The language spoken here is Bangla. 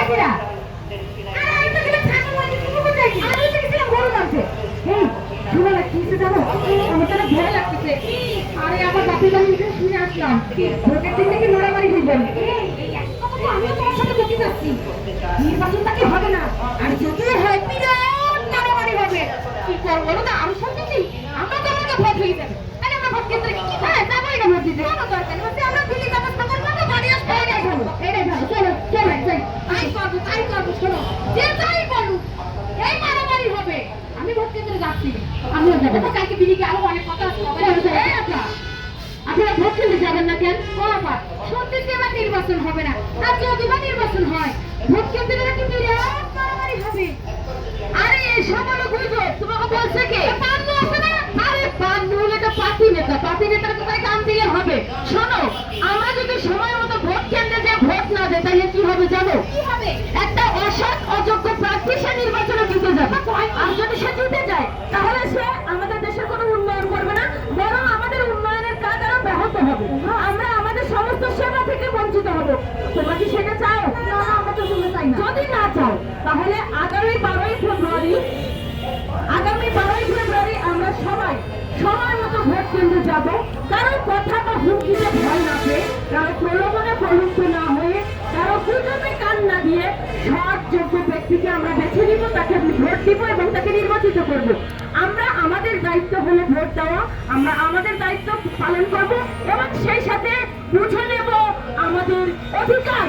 কিরা? আরে আমি তো গেলাম ছাগল মারতে, তুমি কোথায় কি? আমি তো গেছিলাম গরু মারতে। এই শুনো না, কি হয়েছে জানো? আমার তো না ভয় লাগতেছে। আরে আমার বাপের বাড়ি থেকে শুনে আসলাম ভোটের দিন নাকি লড়ামারি হইবেন। এই এক কথা তো আমিও তোমার সাথে বলতে যাচ্ছি, নির্বাচনটা কি হবে না, আর যদি হয় বিরাট মারামারি হবে। কি করবো বলো না, আমি শুনতেছি আমরা তো আমাকে ভোট হয়ে যাবে। আরে আমরা ভোট কেন্দ্রে কি হ্যাঁ যাবোই না ভোট দিতে, কোনো দরকার নেই। বলছি আমরা দিল্লি যাবো, সকল মতো বাড়ি আসবো। এটাই ভালো, এটাই ভালো। চলো চলো যাই, তাই করবো তাই করবো। শোনো, যে যাই বলুক এই মারামারি হবে, আমি ভোট কেন্দ্রে যাচ্ছি। আমিও যাবো তো, কালকে বিলিকে আরো অনেক কথা আছে। এই আপা, আপনারা ভোট কেন্দ্রে যাবেন না কেন? ও আপা, সত্যি এবার নির্বাচন হবে না, আর যদি বা নির্বাচন হয় ভোট কেন্দ্রে নাকি বিরাট মারামারি হবে। আরে এসব হলো গুজব, তোমাকে বলছে কে? পান্নু আছে না? আরে পান্নু হলে তো পার্টি নেতা, পার্টি নেতার কোথায় কাম দিলে হবে? শোনো, আমরা যদি সময় মতো ভোট কেন্দ্রে যে ভোট না দেয় তাহলে কি হবে জানো? কি হবে? একটা অসৎ অযোগ্য প্রার্থী সে নির্বাচনে জিতে যাবে। আর যদি সে জিতে যায় তাহলে সে আমাদের দেশের কোনো উন্নয়ন করবে না, বরং আমাদের উন্নয়নের কাজ আরো ব্যাহত হবে। আমরা আমাদের সমস্ত সেবা থেকে বঞ্চিত হব। তোমরা কি সেটা চাও? না, আমরা তো শুনতে চাই না। যদি না চাও তাহলে আগামী 12ই ফেব্রুয়ারি আমরা সবাই সময় মতো ভোট কেন্দ্রে যাব। কারো কথা বা হুমকিতে ভয় না পেয়ে, কারো প্রলোভনে প্রলুব্ধ না হয়ে, কারো গুজবে কান না দিয়ে সৎ যোগ্য ব্যক্তিকে আমরা বেছে নিব, তাকে ভোট দিব এবং তাকে নির্বাচিত করব। আমরা আমাদের দায়িত্ব হলো ভোট দেওয়া, আমরা আমাদের দায়িত্ব পালন করব এবং সেই সাথে বুঝে নেব আমাদের অধিকার।